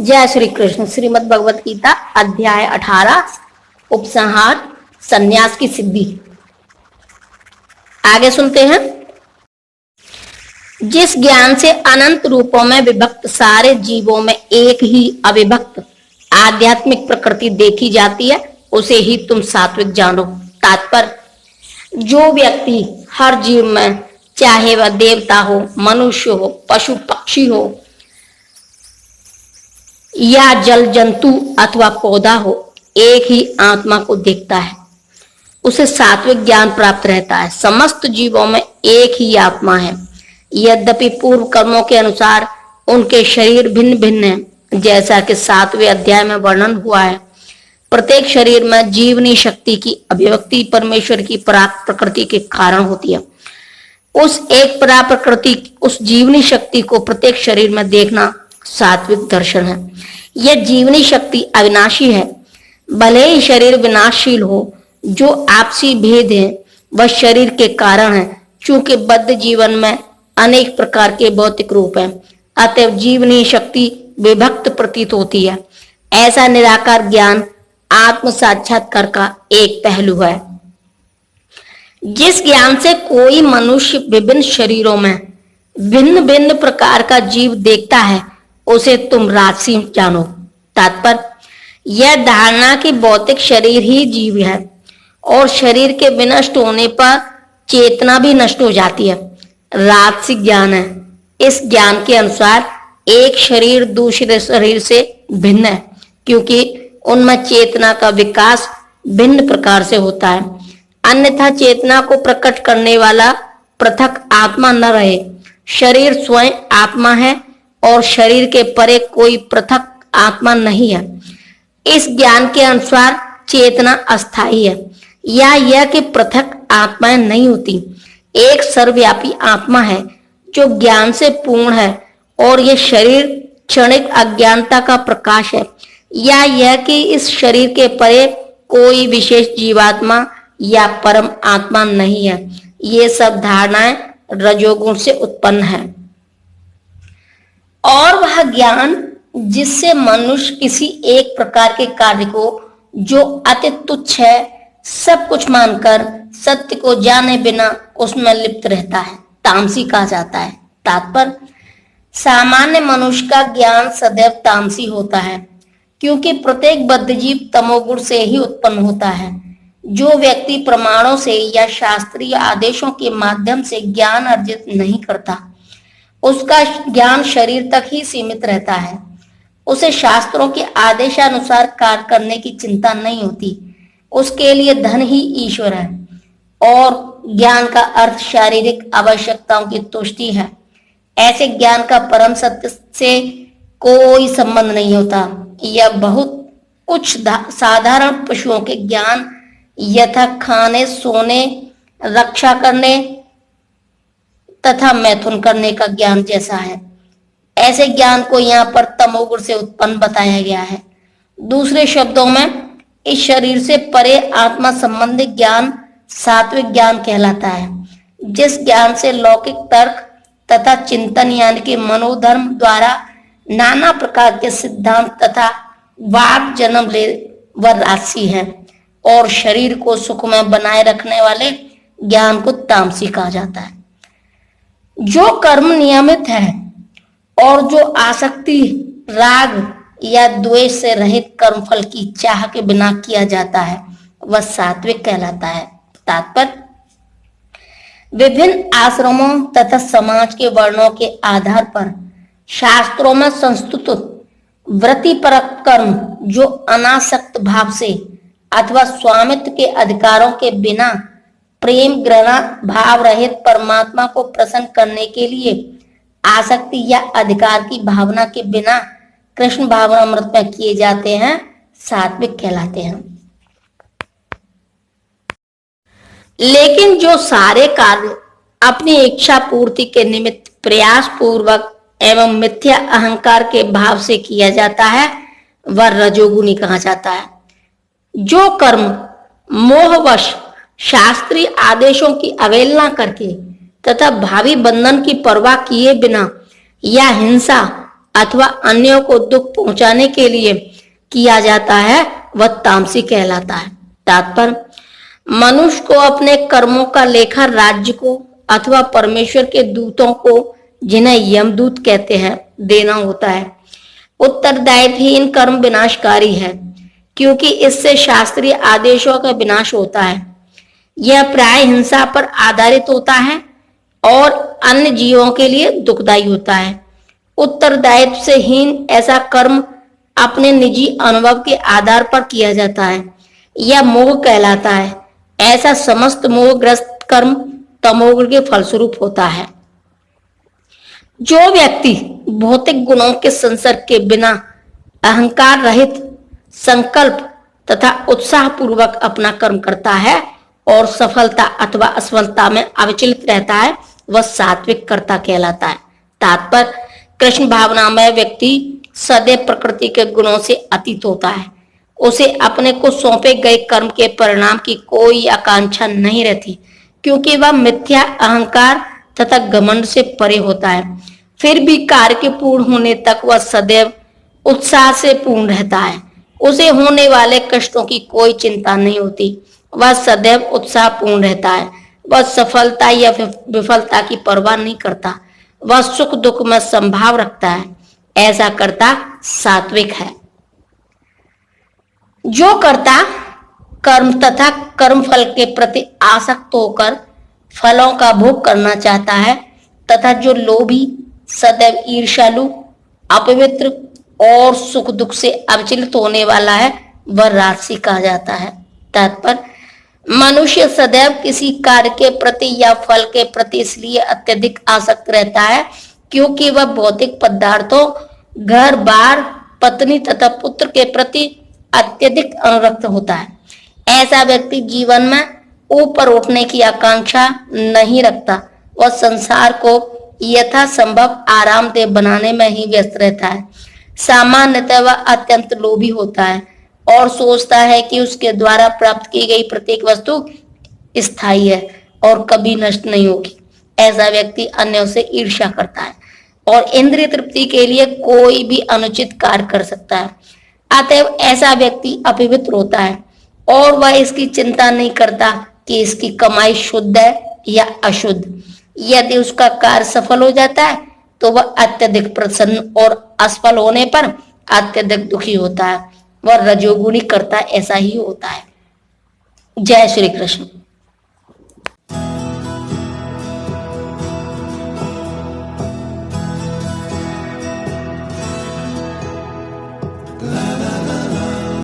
जय श्री कृष्ण। श्रीमद् भगवत गीता अध्याय 18 उपसंहार संन्यास की सिद्धि। आगे सुनते हैं। जिस ज्ञान से अनंत रूपों में विभक्त सारे जीवों में एक ही अविभक्त आध्यात्मिक प्रकृति देखी जाती है, उसे ही तुम सात्विक जानो। तात्पर्य, जो व्यक्ति हर जीव में, चाहे वह देवता हो, मनुष्य हो, पशु पक्षी हो या जल जंतु अथवा पौधा हो, एक ही आत्मा को देखता है, उसे सात्विक ज्ञान प्राप्त रहता है। समस्त जीवों में एक ही आत्मा है। यद्यपि पूर्व कर्मों के अनुसार उनके शरीर भिन्न भिन्न हैं, जैसा कि 7वें अध्याय में वर्णन हुआ है। प्रत्येक शरीर में जीवनी शक्ति की अभिव्यक्ति परमेश्वर की पराग प्रकृति के कारण होती है। उस एक पराग प्रकृति, उस जीवनी शक्ति को प्रत्येक शरीर में देखना सात्विक दर्शन है। यह जीवनी शक्ति अविनाशी है। भले ही शरीर विनाशशील हो, जो आपसी भेद है वह शरीर के कारण है। चूंकि बद्ध जीवन में अनेक प्रकार के भौतिक रूप हैं, अतः जीवनी शक्ति विभक्त प्रतीत होती है। ऐसा निराकार ज्ञान आत्म साक्षात्कार का एक पहलू है। जिस ज्ञान से कोई मनुष्य विभिन्न शरीरों में भिन्न भिन्न प्रकार का जीव देखता है, उसे तुम राजसी जानो। तात्पर्य, यह धारणा कि भौतिक शरीर ही जीव है और शरीर के विनष्ट होने पर चेतना भी नष्ट हो जाती है, राजसिक ज्ञान है। इस ज्ञान के अनुसार एक शरीर दूसरे शरीर से भिन्न है, क्योंकि उनमें चेतना का विकास भिन्न प्रकार से होता है। अन्यथा चेतना को प्रकट करने वाला पृथक आत्मा न रहे। शरीर स्वयं आत्मा है और शरीर के परे कोई पृथक आत्मा नहीं है। इस ज्ञान के अनुसार चेतना अस्थायी है, या यह कि पृथक आत्माएं नहीं होती। एक सर्वव्यापी आत्मा है जो ज्ञान से पूर्ण है, और यह शरीर क्षणिक अज्ञानता का प्रकाश है, या यह कि इस शरीर के परे कोई विशेष जीवात्मा या परम आत्मा नहीं है। ये सब धारणाएं रजोगुण से उत्पन्न है। और वह ज्ञान जिससे मनुष्य किसी एक प्रकार के कार्य को, जो अति तुच्छ है, सब कुछ मानकर सत्य को जाने बिना उसमें लिप्त रहता है, तामसी कहा जाता है। तात्पर्य, सामान्य मनुष्य का ज्ञान सदैव तामसी होता है, क्योंकि प्रत्येक बद्धजीव तमोगुण से ही उत्पन्न होता है। जो व्यक्ति प्रमाणों से या शास्त्रीय आदेशों के माध्यम से ज्ञान अर्जित नहीं करता, उसका ज्ञान शरीर तक ही सीमित रहता है। उसे शास्त्रों के आदेशानुसार कार्य करने की चिंता नहीं होती। उसके लिए धन ही ईश्वर है, और ज्ञान का अर्थ शारीरिक आवश्यकताओं की तुष्टि है। ऐसे ज्ञान का परम सत्य से कोई संबंध नहीं होता। यह बहुत कुछ साधारण पशुओं के ज्ञान, यथा खाने, सोने, रक्षा करने तथा मैथुन करने का ज्ञान जैसा है। ऐसे ज्ञान को यहाँ पर तमोगुण से उत्पन्न बताया गया है। दूसरे शब्दों में, इस शरीर से परे आत्मा संबंधी ज्ञान सात्विक ज्ञान कहलाता है। जिस ज्ञान से लौकिक तर्क तथा चिंतन यानी कि मनोधर्म द्वारा नाना प्रकार के सिद्धांत तथा वाद जन्म ले, वह राशि है, और शरीर को सुखमय बनाए रखने वाले ज्ञान को तामसी कहा जाता है। जो कर्म नियमित है और जो आसक्ति, राग या द्वेष से रहित कर्मफल की चाह के बिना किया जाता है, वह सात्विक कहलाता है। तात्पर्य, विभिन्न आश्रमों तथा समाज के वर्णों के आधार पर शास्त्रों में संस्तुत वृत्तिपरक कर्म, जो अनासक्त भाव से अथवा स्वामित्व के अधिकारों के बिना प्रेम घृणा भाव रहित परमात्मा को प्रसन्न करने के लिए आसक्ति या अधिकार की भावना के बिना कृष्ण भावनामृत में किए जाते हैं, सात्विक कहलाते हैं। लेकिन जो सारे कार्य अपनी इच्छा पूर्ति के निमित्त प्रयास पूर्वक एवं मिथ्या अहंकार के भाव से किया जाता है, वह रजोगुणी कहा जाता है। जो कर्म मोहवश शास्त्रीय आदेशों की अवहेलना करके तथा भावी बंधन की परवाह किए बिना या हिंसा अथवा अन्यों को दुख पहुंचाने के लिए किया जाता है वह तामसी कहलाता है। तात्पर्य, मनुष्य को अपने कर्मों का लेखा राज्य को अथवा परमेश्वर के दूतों को, जिन्हें यमदूत कहते हैं, देना होता है। उत्तरदायित्वहीन कर्म विनाशकारी है, क्योंकि इससे शास्त्रीय आदेशों का विनाश होता है। यह प्राय हिंसा पर आधारित होता है और अन्य जीवों के लिए दुखदायी होता है। उत्तरदायित्व से हीन ऐसा कर्म अपने निजी अनुभव के आधार पर किया जाता है। यह मोह कहलाता है। ऐसा समस्त मोहग्रस्त कर्म तमोगुण के फलस्वरूप होता है। जो व्यक्ति भौतिक गुणों के संसर्ग के बिना अहंकार रहित संकल्प तथा उत्साह पूर्वक अपना कर्म करता है और सफलता अथवा असफलता में अविचलित रहता है, वह सात्विक कर्ता कहलाता है। तात्पर्य, कृष्ण भावना में व्यक्ति सदैव प्रकृति के गुणों से अतीत होता है। उसे अपने को सौंपे गए कर्म के परिणाम की कोई आकांक्षा नहीं रहती, क्योंकि वह मिथ्या अहंकार तथा घमंड से परे होता है। फिर भी कार्य के पूर्ण होने तक वह सदैव उत्साह से पूर्ण रहता है। उसे होने वाले कष्टों की कोई चिंता नहीं होती। वह सदैव उत्साह पूर्ण रहता है। वह सफलता या विफलता की परवाह नहीं करता। वह सुख दुख में संभाव रखता है। ऐसा कर्ता सात्विक है। जो कर्ता कर्म तथा कर्म फल के प्रति आसक्त होकर फलों का भोग करना चाहता है तथा जो लोभी, सदैव ईर्ष्यालु, अपवित्र और सुख दुख से अविचलित होने वाला है, वह राजसी कहा जाता है। तात्पर्य, मनुष्य सदैव किसी कार्य के प्रति या फल के प्रति इसलिए अत्यधिक आसक्त रहता है क्योंकि वह भौतिक पदार्थों, घर बार, पत्नी तथा पुत्र के प्रति अत्यधिक अनुरक्त होता है। ऐसा व्यक्ति जीवन में ऊपर उठने की आकांक्षा नहीं रखता। वह संसार को यथासंभव आरामदेह बनाने में ही व्यस्त रहता है। सामान्यतः वह अत्यंत लोभी होता है और सोचता है कि उसके द्वारा प्राप्त की गई प्रत्येक वस्तु स्थायी है और कभी नष्ट नहीं होगी। ऐसा व्यक्ति अन्यों से ईर्ष्या करता है और इंद्रिय तृप्ति के लिए कोई भी अनुचित कार्य कर सकता है। अतएव ऐसा व्यक्ति अपवित्र होता है और वह इसकी चिंता नहीं करता कि इसकी कमाई शुद्ध है या अशुद्ध। यदि उसका कार्य सफल हो जाता है तो वह अत्यधिक प्रसन्न और असफल होने पर अत्यधिक दुखी होता है। वह रजोगुणी कर्ता ऐसा ही होता है। जय श्री कृष्ण।